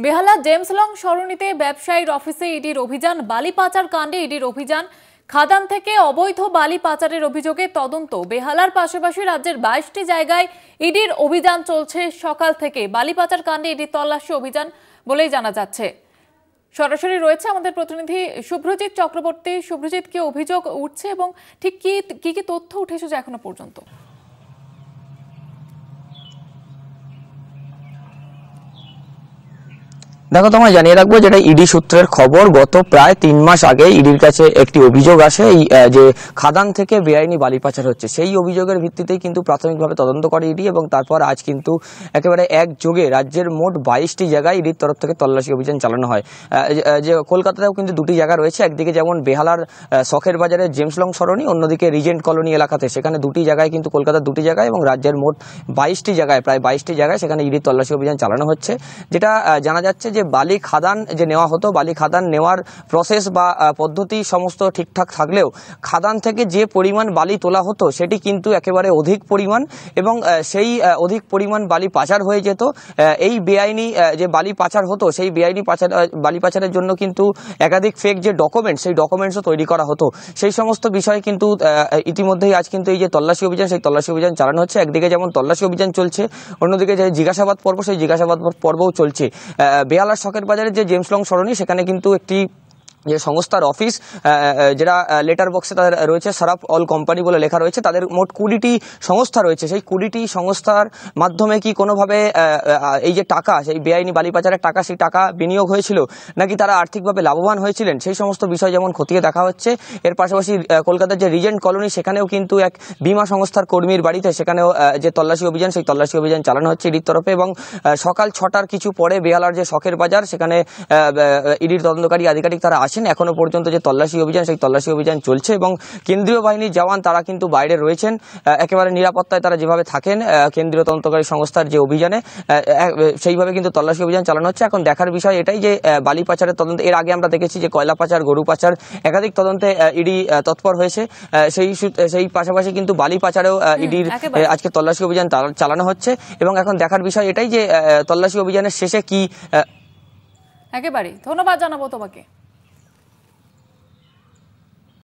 বেহালা James long সরণিতে ব্যবসায়ীর অফিসে ইডির অভিযান, বালি পাচার কাণ্ডে ইডির অভিযান, খাদান থেকে অবৈধ বালি পাচারের অভিযোগে তদন্ত। বেহালার পাশাপাশি রাজ্যের 22টি জায়গায় ইডির অভিযান চলছে সকাল থেকে। বালি পাচার কাণ্ডে ইডির তল্লাশি অভিযান বলেই জানা যাচ্ছে। সরাসরি রয়েছে আমাদের প্রতিনিধি শুভ্রজিৎ চক্রবর্তী। শুভ্রজিৎ, কি অভিযোগ উঠছে এবং ঠিক কি কি তথ্য উঠে এসেছে এখনো পর্যন্ত? দেখো, তোমায় জানিয়ে রাখবো যেটা ইডি সূত্রের খবর। গত প্রায় 3 মাস আগে ইডির কাছে একটি অভিযোগ আসে যে খাদান থেকে বেআইনি বালি পাচার হচ্ছে। সেই অভিযোগের ভিত্তিতেই কিন্তু প্রাথমিকভাবে তদন্ত করে ইডি এবং তারপর আজ কিন্তু একেবারে একযোগে রাজ্যের মোট 22টি জায়গায় ইডির তরফ থেকে তল্লাশি অভিযান চালানো হয়। যে কলকাতাতেও কিন্তু 2টি জায়গা রয়েছে, একদিকে যেমন বেহালার শখের বাজারে জেমস লং সরণি, অন্যদিকে রিজেন্ট কলোনি এলাকাতে, সেখানে 2টি জায়গায় কিন্তু কলকাতার 2টি জায়গায় এবং রাজ্যের মোট 22টি জায়গায়, প্রায় 22টি জায়গায় সেখানে ইডির তল্লাশি অভিযান চালানো হচ্ছে। যেটা জানা যাচ্ছে যে বালি খাদান যে নেওয়া হতো, বালি খাদান নেওয়ার প্রসেস বা পদ্ধতি সমস্ত ঠিকঠাক থাকলেও খাদান থেকে যে পরিমাণ বালি তোলা হতো সেটি কিন্তু একেবারে অধিক পরিমাণ এবং সেই অধিক পরিমাণ বালি পাচার হয়ে যেত। এই বেআইনি যে বালি পাচার হতো, সেই বেআইনি বালি পাচারের জন্য কিন্তু একাধিক ফেক যে ডকুমেন্টস, সেই ডকুমেন্টসও তৈরি করা হতো। সেই সমস্ত বিষয় কিন্তু ইতিমধ্যেই আজ কিন্তু এই যে তল্লাশি অভিযান, সেই তল্লাশি অভিযান চালানো হচ্ছে। একদিকে যেমন তল্লাশি অভিযান চলছে, অন্যদিকে যে জিজ্ঞাসাবাদ পর্ব, সেই জিজ্ঞাসাবাদ পর্বও চলছে। বেহালার শখের বাজারে যে জেমস লং সরণি, সেখানে কিন্তু একটি যে সংস্থার অফিস, যেটা লেটার বক্সে তাদের রয়েছে সারাফ অল কোম্পানি বলে লেখা রয়েছে, তাদের মোট 20টি সংস্থা রয়েছে। সেই 20টি সংস্থার মাধ্যমে কি কোনোভাবে এই যে টাকা, সেই বেআইনি বালি পাচারের টাকা, সেই টাকা বিনিয়োগ হয়েছিল নাকি তারা আর্থিকভাবে লাভবান হয়েছিলেন, সেই সমস্ত বিষয় যেমন খতিয়ে দেখা হচ্ছে। এর পাশাপাশি কলকাতার যে রিজেন্ট কলোনি, সেখানেও কিন্তু এক বিমা সংস্থার কর্মীর বাড়িতে, সেখানেও যে তল্লাশি অভিযান, সেই তল্লাশি অভিযান চালানো হচ্ছে ইডির তরফে। এবং সকাল 6টার কিছু পরে বেহালার যে শখের বাজার, সেখানে ইডির তদন্তকারী আধিকারিক তারা আসেন। এখনো পর্যন্ত যে তল্লাশি অভিযান, সেই তল্লাশি অভিযান চলছে এবং কেন্দ্রীয় বাহিনীর জওয়ান তারা কিন্তু বাইরে রয়েছেন, একেবারে নিরাপত্তায় তারা যেভাবে থাকেন কেন্দ্রীয় তদন্তকারী সংস্থার যে অভিযানে, সেইভাবে কিন্তু তল্লাশি অভিযান চালানো হচ্ছে। এখন দেখার বিষয় এটাই যে বালি পাচারের তদন্ত, এর আগে আমরা দেখেছি যে কয়লা পাচার, গরু পাচার, একাধিক তদন্তে ইডি তৎপর হয়েছে। সেই পাশাপাশি কিন্তু বালি পাচারেও ইডির আজকে তল্লাশি অভিযান চালানো হচ্ছে এবং এখন দেখার বিষয় এটাই যে তল্লাশি অভিযানের শেষে কি। একেবারে ধন্যবাদ জানাবো তোমাকে।